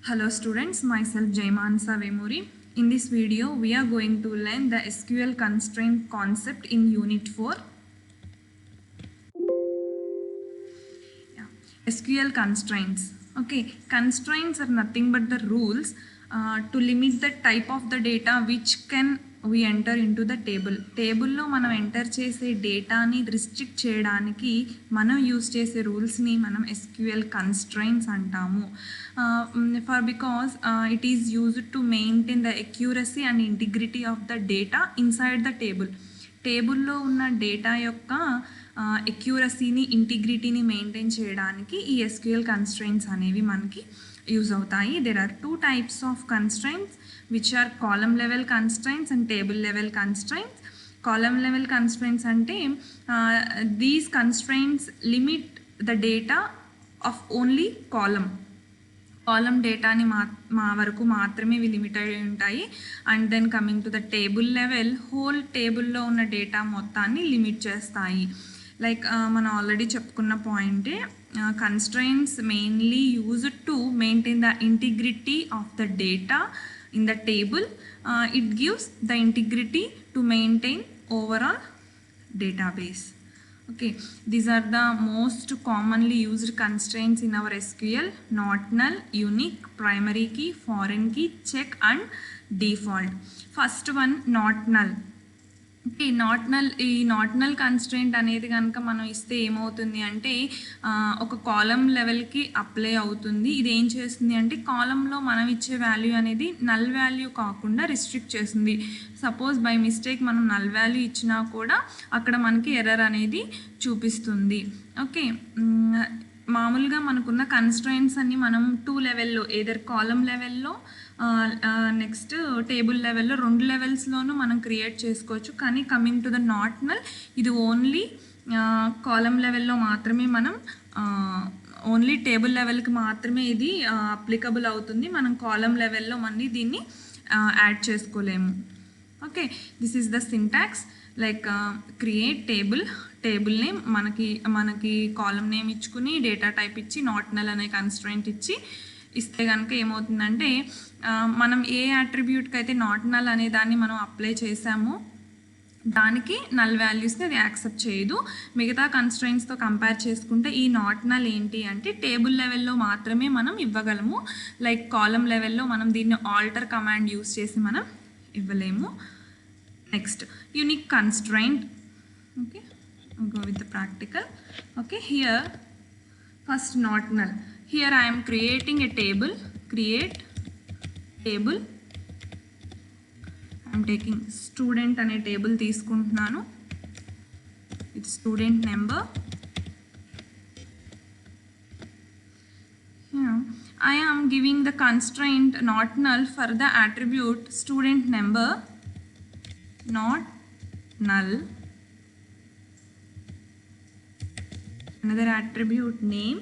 Hello students, myself Jaimansa Vemuri. In this video, we are going to learn the SQL constraint concept in Unit 4. SQL constraints. Okay, constraints are nothing but the rules to limit the type of the data which can we enter into the table. Table lo manam enter chese data ni restrict cheyadaniki manam use chese rules ni manam SQL constraints antamu. For because it is used to maintain the accuracy and integrity of the data inside the table. టేబుల్లో ఉన్న data యొక్క ఎక్యూరసీని ఇంటిగ్రిటీని maintain చేయడానికి ఈ SQL constraints అనేవి మనకి use అవుతాయి. There are two types of constraints which are column level constraints and table level constraints. Column level constraints అంటే these constraints limit the data of only column డేటాని మా వరకు మాత్రమే ఇవి లిమిట్ అయి ఉంటాయి. And then coming to the table level, whole టేబుల్లో ఉన్న డేటా మొత్తాన్ని లిమిట్ చేస్తాయి. లైక్ మనం ఆల్రెడీ చెప్పుకున్న పాయింటే, constraints mainly used to maintain the integrity of the data in the table. It gives the integrity to maintain overall database. Okay, these are the most commonly used constraints in our SQL: not null, unique, primary key, foreign key, check and default. First one, not null. Okay, not null constraint అనేది కనుక మనం ఇస్తే ఏమవుతుంది అంటే ఒక కాలం లెవెల్కి apply అవుతుంది. ఇది ఏం చేస్తుంది అంటే కాలంలో మనం ఇచ్చే వాల్యూ అనేది నల్ వాల్యూ కాకుండా రిస్ట్రిక్ట్ చేస్తుంది. సపోజ్ బై మిస్టేక్ మనం నల్ వాల్యూ ఇచ్చినా కూడా అక్కడ మనకి ఎర్రర్ అనేది చూపిస్తుంది. ఓకే, మామూలుగా మనకున్న కన్స్ట్రెయింట్స్ అన్ని మనం టూ లెవెల్లో, ఏదర్ కాలం లెవెల్లో నెక్స్ట్ టేబుల్ లెవెల్లో, రెండు లెవెల్స్లోనూ మనం క్రియేట్ చేసుకోవచ్చు. కానీ coming to the not null, ఇది ఓన్లీ కాలం లెవెల్లో మాత్రమే మనం ఓన్లీ టేబుల్ లెవెల్కి మాత్రమే ఇది అప్లికబుల్ అవుతుంది. మనం కాలం లెవెల్లో మళ్ళీ దీన్ని యాడ్ చేసుకోలేము. Okay, this is the syntax. Like create table name, మనకి కాలం నేమ్ ఇచ్చుకుని డేటా టైప్ ఇచ్చి నాట్ నల్ అనే కన్స్ట్రెయింట్ ఇస్తే కనుక ఏమవుతుందంటే మనం ఏ అట్రిబ్యూట్కి అయితే నాట్ నల్ అనే దాన్ని మనం అప్లై చేసామో దానికి నల్ వాల్యూస్ని అది యాక్సెప్ట్ చేయదు. మిగతా కన్స్ట్రెయింట్స్తో కంపేర్ చేసుకుంటే ఈ నాట్ నల్ ఏంటి అంటే టేబుల్ లెవెల్లో మాత్రమే మనం ఇవ్వగలము. లైక్ కాలం లెవెల్లో మనం దీన్ని ఆల్టర్ కమాండ్ యూస్ చేసి మనం ఇవ్వలేము. Next, unique constraint. Okay, go with the practical. Okay, here first not null. Here I am creating a table. Create table. I am taking student అనే టేబుల్ తీసుకుంటున్నాను with student number. Yeah, I am giving the constraint not null for the attribute student number, not null. Another attribute name,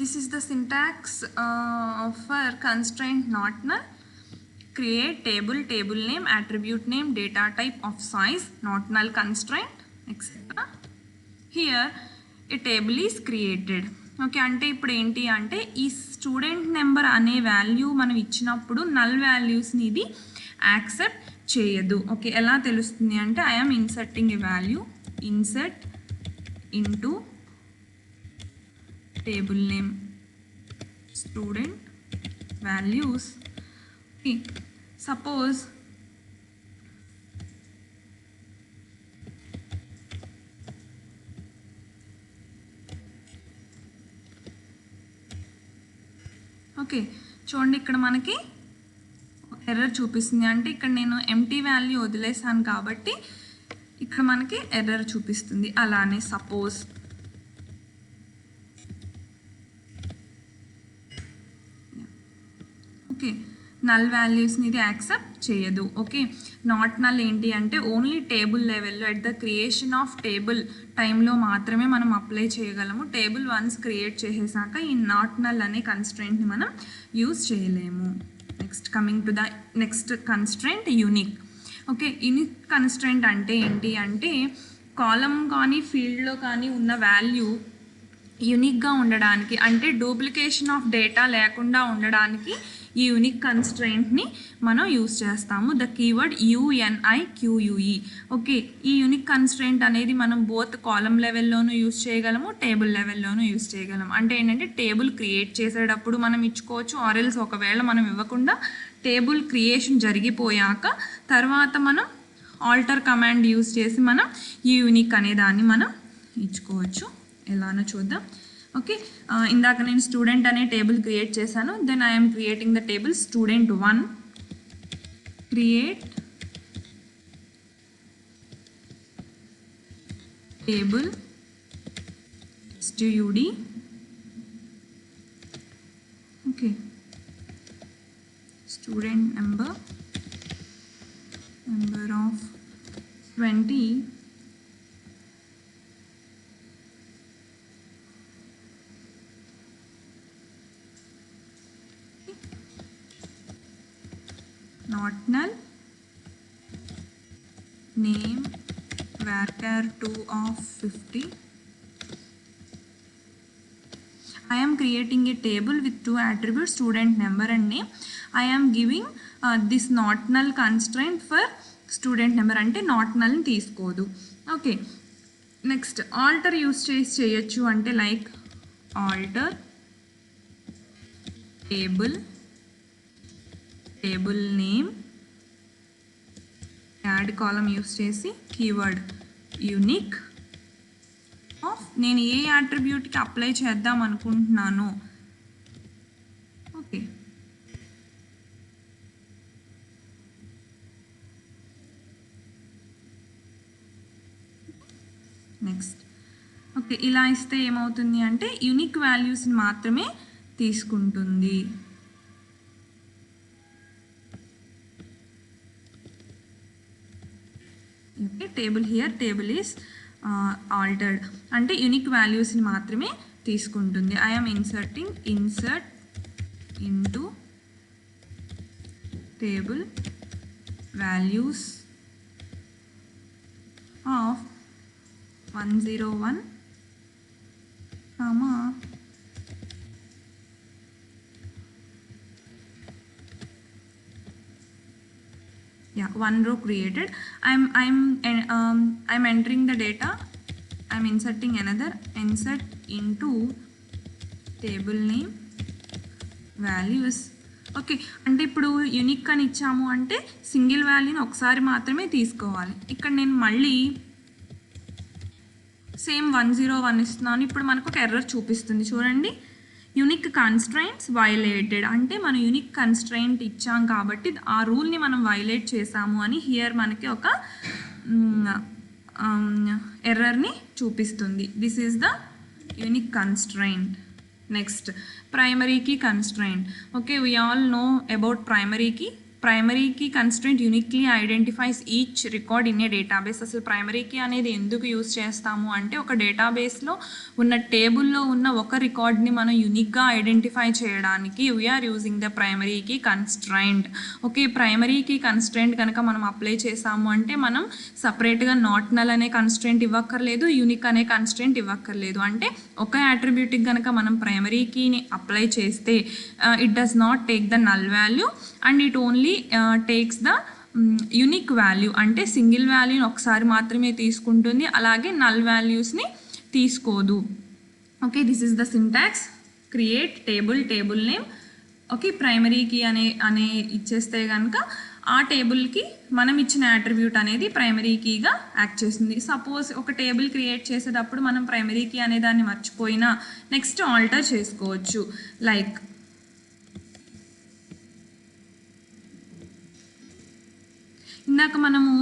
this is the syntax for constraint not null. Create table name, attribute name, data type of size, not null constraint, etc. Here a table is created. Okay, అంటే ఇప్పుడు ఏంటి అంటే ఈ student number అనే value మనం ఇచ్చినప్పుడు null వాల్యూస్ని ఇది యాక్సెప్ట్ చేయదు. ఓకే, ఎలా తెలుస్తుంది అంటే I'm inserting A value, insert into table name student values. Okay, suppose okay, చూడండి ఇక్కడ మనకి ఎర్రర్ చూపిస్తుంది. అంటే ఇక్కడ నేను ఎంటీ వాల్యూ వదిలేసాను కాబట్టి ఇక్కడ మనకి ఎర్రర్ చూపిస్తుంది. అలానే సపోజ్ ఓకే, నల్ వాల్యూస్ని ఇది యాక్సెప్ట్ చేయదు. ఓకే, నాట్ నల్ ఏంటి అంటే ఓన్లీ టేబుల్ లెవెల్లో at the creation of table టైంలో మాత్రమే మనం అప్లై చేయగలము. టేబుల్ వన్స్ క్రియేట్ చేసేసాక ఈ నాట్ నల్ అనే కన్స్ట్రెయింట్ని మనం యూజ్ చేయలేము. Next next coming to the next constraint unique. Okay, unique constraint అంటే ఏంటి అంటే కాలం కానీ ఫీల్డ్లో కానీ ఉన్న వాల్యూ యూనిక్గా ఉండడానికి, అంటే డూప్లికేషన్ ఆఫ్ డేటా లేకుండా ఉండడానికి ఈ యూనిక్ కన్స్ట్రెంట్ని మనం యూస్ చేస్తాము. The keyword UNIQUE. ఓకే, ఈ యూనిక్ కన్స్ట్రెంట్ అనేది మనం బోత్ కాలం లెవెల్లోనూ యూస్ చేయగలము, టేబుల్ లెవెల్లోనూ యూస్ చేయగలము. అంటే ఏంటంటే టేబుల్ క్రియేట్ చేసేటప్పుడు మనం ఇచ్చుకోవచ్చు, ఆర్ఎల్స్ ఒకవేళ మనం ఇవ్వకుండా టేబుల్ క్రియేషన్ జరిగిపోయాక తర్వాత మనం ఆల్టర్ కమాండ్ యూస్ చేసి మనం ఈ యూనిక్ అనే దాన్ని మనం ఇచ్చుకోవచ్చు. ఎలానో చూద్దాం. ఓకే, ఇందాక నేను స్టూడెంట్ అనే టేబుల్ క్రియేట్ చేశాను. Then I'm creating the table student1 create table stud. Okay, student number of 20 not null, name varchar2 of 50. I am creating a table with two attributes, student number and name. I am giving this not null constraint for student number, అంటే not null ని తీసుకోదు. Okay, next alter use చేయొచ్చు, అంటే like alter table name, add column use చేసి keyword unique of నేను ఏ అట్రిబ్యూట్కి apply చేద్దాం అనుకుంటున్నాను. Okay, next. ఓకే, ఇలా ఇస్తే ఏమవుతుంది అంటే యూనిక్ వాల్యూస్ని మాత్రమే తీసుకుంటుంది. ఓకే, టేబుల్ ఈస్ ఆల్టర్డ్ అంటే యూనిక్ వాల్యూస్ని మాత్రమే తీసుకుంటుంది. I'm insert into table values of 101 one row created. I'm entering the data. I'm inserting another insert into table name values. Okay, అంటే ఇప్పుడు యూనిక్ అని ఇచ్చాము అంటే సింగిల్ వాల్యూని ఒకసారి మాత్రమే తీసుకోవాలి. ఇక్కడ నేను మళ్ళీ సేమ్ 101 ఇస్తున్నాను. ఇప్పుడు మనకు ఒక ఎర్రర్ చూపిస్తుంది చూడండి, యూనిక్ కన్స్ట్రైంట్స్ వైలేటెడ్. అంటే మనం యూనిక్ కన్స్ట్రైంట్ ఇచ్చాం కాబట్టి ఆ రూల్ని మనం వైలేట్ చేసాము అని హియర్ మనకి ఒక ఎర్రర్ని చూపిస్తుంది. This is the unique constraint. Next primary key constraint. Okay, we all know about primary key. Primary key constraint uniquely identifies each record in a database. అసలు ప్రైమరీ కీ అనేది ఎందుకు యూజ్ చేస్తాము అంటే ఒక డేటాబేస్లో ఉన్న టేబుల్లో ఉన్న ఒక రికార్డ్ని మనం యూనిక్గా ఐడెంటిఫై చేయడానికి we are using the primary key constraint. Okay, primary key constraint కనుక మనం అప్లై చేసాము అంటే మనం సపరేట్గా నాట్ నల్ అనే కన్స్ట్రెంట్ ఇవ్వక్కర్లేదు, యూనిక్ అనే కన్స్ట్రెంట్ ఇవ్వక్కర్లేదు. అంటే ఒక అట్రిబ్యూట్కి కనుక మనం ప్రైమరీ కీని అప్లై చేస్తే it does not take the null value and it only takes the unique value. అంటే సింగిల్ వాల్యూని ఒకసారి మాత్రమే తీసుకుంటుంది, అలాగే నల్ వాల్యూస్ని తీసుకోదు. Okay, this is the syntax. Create table name. Okay, primary key అనే ఇచ్చేస్తే కనుక ఆ టేబుల్కి మనం ఇచ్చిన అట్రిబ్యూట్ అనేది ప్రైమరీ కీగా యాక్ట్ చేస్తుంది. సపోజ్ ఒక టేబుల్ క్రియేట్ చేసేటప్పుడు మనం ప్రైమరీ కీ అనే దాన్ని మర్చిపోయినా నెక్స్ట్ ఆల్టర్ చేసుకోవచ్చు. లైక్ ఇందాక మనము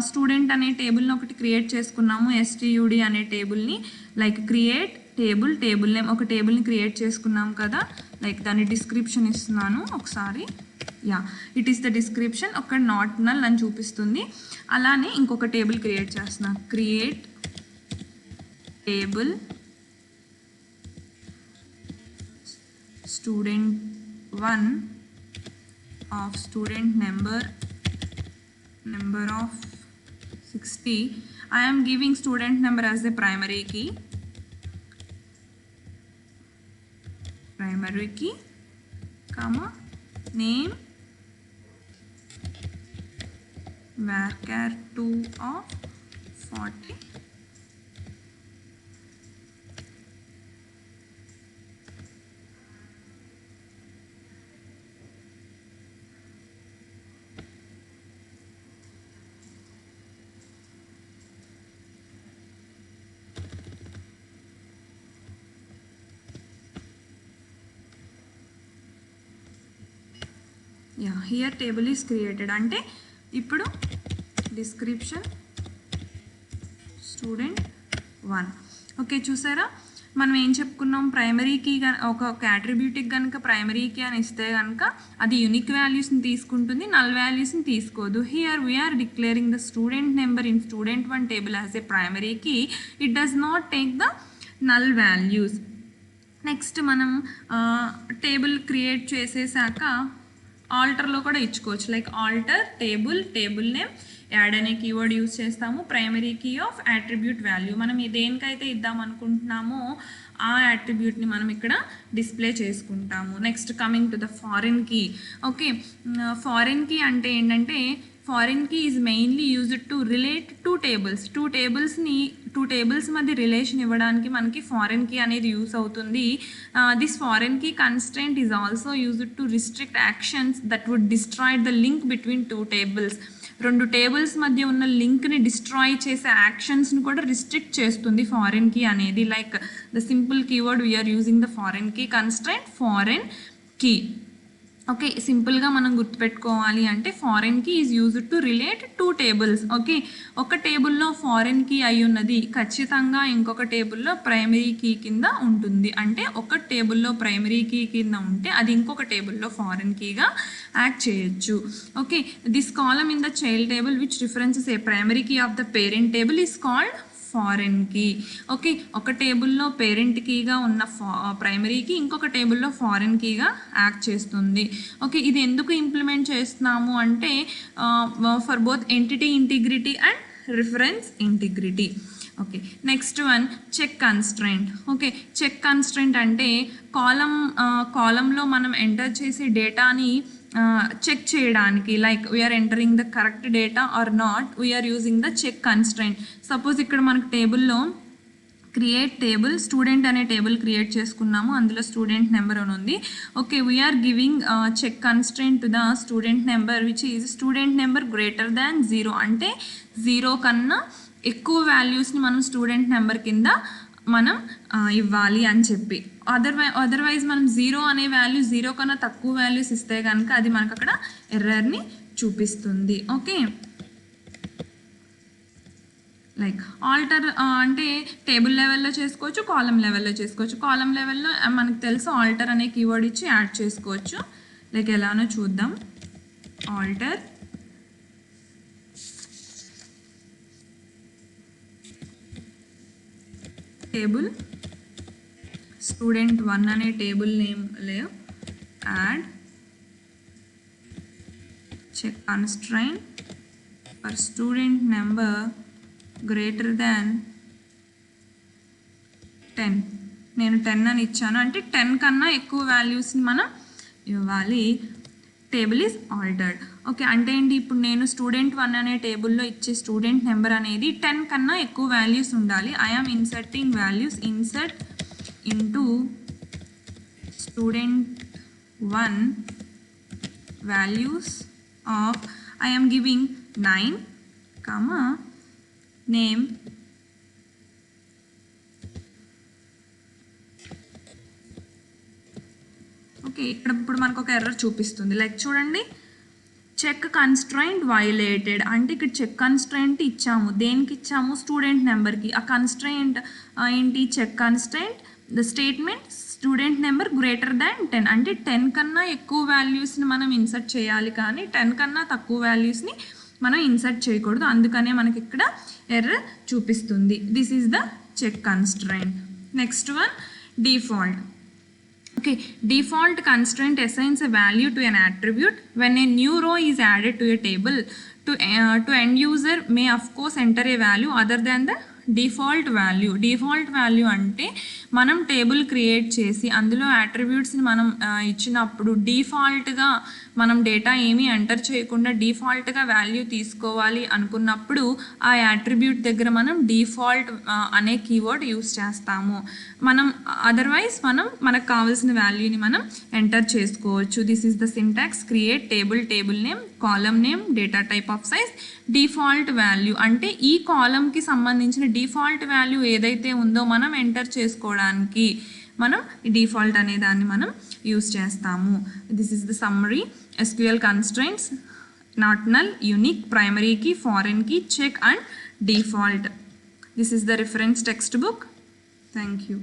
స్టూడెంట్ అనే టేబుల్ని ఒకటి క్రియేట్ చేసుకున్నాము, STUD అనే టేబుల్ని. లైక్ క్రియేట్ టేబుల్ నేమ్, ఒక టేబుల్ని క్రియేట్ చేసుకున్నాం కదా. లైక్ దాని డిస్క్రిప్షన్ ఇస్తున్నాను ఒకసారి. It is the description. ఒక నాట్ నల్ అని చూపిస్తుంది. అలానే ఇంకొక టేబుల్ క్రియేట్ చేస్తున్నాను. Create table student1 of student number of 60. I am giving student number as the primary key, comma name varchar2 of 40. Yeah, here table is created. అంటే ఇప్పుడు description student 1. Okay, చూసారా మనం ఏం చెప్పుకున్నాం, ప్రైమరీకి ఒక అట్రిబ్యూట్కి కనుక ప్రైమరీకి అని ఇస్తే కనుక అది యూనిక్ వాల్యూస్ని తీసుకుంటుంది, నల్ వాల్యూస్ని తీసుకోదు. Here we are declaring the student number in student 1 table as a primary key. It does not take the null values. Next మనం టేబుల్ క్రియేట్ చేసేసాక ఆల్టర్లో కూడా ఇచ్చుకోవచ్చు. Like alter table name, add అనే కీవర్డ్ యూజ్ చేస్తాము, primary key of attribute value. మనం దేనికైతే ఇద్దాం అనుకుంటున్నామో ఆ అట్రిబ్యూట్ని మనం ఇక్కడ డిస్ప్లే చేసుకుంటాము. Next coming to the foreign key. Okay, foreign key అంటే ఏంటంటే foreign key is mainly used to relate two tables మధ్య రిలేషన్ ఇవ్వడానికి మనకి ఫారిన్ కీ అనేది యూస్ అవుతుంది. This foreign key constraint is also used to restrict actions that would destroy the link between 2 tables. 2 tables మధ్య ఉన్న లింక్ని destroy చేసే యాక్షన్స్ని కూడా రిస్ట్రిక్ట్ చేస్తుంది ఫారిన్ కీ అనేది. Like the simple keyword we are using the foreign key constraint foreign key. Okay, సింపుల్గా మనం గుర్తుపెట్టుకోవాలి అంటే foreign key is used to relate 2 tables. Okay, ఒక టేబుల్లో ఫారిన్ కీ అయి ఉన్నది ఖచ్చితంగా ఇంకొక టేబుల్లో ప్రైమరీ కీ కింద ఉంటుంది. అంటే ఒక టేబుల్లో ప్రైమరీ కీ కింద ఉంటే అది ఇంకొక టేబుల్లో ఫారిన్ కీగా యాడ్ చేయొచ్చు. Okay, this column in the child table which references a primary key of the parent table is called foreign key. Okay, ఒక టేబుల్లో పేరెంట్ కీగా ఉన్న ప్రైమరీ కీ ఇంకొక టేబుల్లో ఫారిన్ కీగా యాక్ట్ చేస్తుంది. ఓకే, ఇది ఎందుకు ఇంప్లిమెంట్ చేస్తున్నాము అంటే for both entity integrity and reference integrity. Okay, next one check constraint. Okay, check constraint అంటే కాలంలో మనం ఎంటర్ చేసే డేటాని చెక్ చేయడానికి, like we are entering the correct data or not, we are using the check constraint. Suppose ఇక్కడ మనకు టేబుల్లో create table student అనే టేబుల్ క్రియేట్ చేసుకున్నాము, అందులో స్టూడెంట్ నెంబర్ అని ఉంది. Okay, we are giving check constraint to the student number which is student number greater than 0. అంటే 0 కన్నా ఎక్కువ వాల్యూస్ని మనం స్టూడెంట్ నెంబర్ కింద మనం ఇవ్వాలి అని చెప్పి. అదర్వైజ్ మనం 0 అనే వాల్యూ 0 కన్నా తక్కువ వాల్యూస్ ఇస్తే కనుక అది మనకు అక్కడ ఎర్రర్ని చూపిస్తుంది. ఓకే, లైక్ ఆల్టర్ అంటే టేబుల్ లెవెల్లో చేసుకోవచ్చు, కాలం లెవెల్లో చేసుకోవచ్చు. కాలం లెవెల్లో మనకు తెలుసు ఆల్టర్ అనే కీవర్డ్ ఇచ్చి యాడ్ చేసుకోవచ్చు. లైక్ ఎలానో చూద్దాం. ఆల్టర్ టేబుల్ స్టూడెంట్ 1 అనే టేబుల్ నేమ్లో add check constraint for student number greater than 10. నేను 10 అని ఇచ్చాను అంటే 10 కన్నా ఎక్కువ వాల్యూస్ని మనం ఇవ్వాలి. Table is altered. ఓకే, అంటే ఏంటి, ఇప్పుడు నేను స్టూడెంట్ 1 అనే టేబుల్లో ఇచ్చే స్టూడెంట్ నెంబర్ అనేది 10 కన్నా ఎక్కువ వాల్యూస్ ఉండాలి. I am inserting values, insert into student 1 values of I am giving 9, name okay, ఇప్పుడు మనకు ఒక ఎర్రర్ చూపిస్తుంది. లైక్ చూడండి, చెక్ కన్స్ట్రైంట్ వైలేటెడ్ అంటే ఇక్కడ చెక్ కన్స్ట్రైంట్ ఇచ్చాము, దేనికి ఇచ్చాము, స్టూడెంట్ నెంబర్కి. ఆ కన్స్ట్రైంట్ ఏంటి, check constraint the statement student number greater than 10 అంటే 10 కన్నా ఎక్కువ వాల్యూస్ని మనం ఇన్సర్ట్ చేయాలి, కానీ 10 కన్నా తక్కువ వాల్యూస్ని మనం ఇన్సర్ట్ చేయకూడదు. అందుకనే మనకి ఇక్కడ ఎర్రర్ చూపిస్తుంది. This is the check constraint. Next one default. Okay, default constraint assigns a value to an attribute. When a new row is added to a table, to end user may of course enter a value other than the default value అంటే మనం table create చేసి అందులో అట్రిబ్యూట్స్ని మనం ఇచ్చినప్పుడు డిఫాల్ట్గా మనం data ఏమీ enter చేయకుండా డిఫాల్ట్గా వాల్యూ తీసుకోవాలి అనుకున్నప్పుడు ఆ అట్రిబ్యూట్ దగ్గర మనం డిఫాల్ట్ అనే కీవర్డ్ యూస్ చేస్తాము. మనం అదర్వైజ్ మనకు కావాల్సిన వాల్యూని మనం ఎంటర్ చేసుకోవచ్చు. This is the syntax create table name, column name, data type of size, default value అంటే ఈ కాలమ్కి సంబంధించిన డిఫాల్ట్ వాల్యూ ఏదైతే ఉందో మనం ఎంటర్ చేసుకోవడానికి మనం ఈ డిఫాల్ట్ అనే దాన్ని మనం యూస్ చేస్తాము. This is the summary. SQL constraints: not null, unique, primary key, foreign key, check and default. This is the reference textbook. Thank you.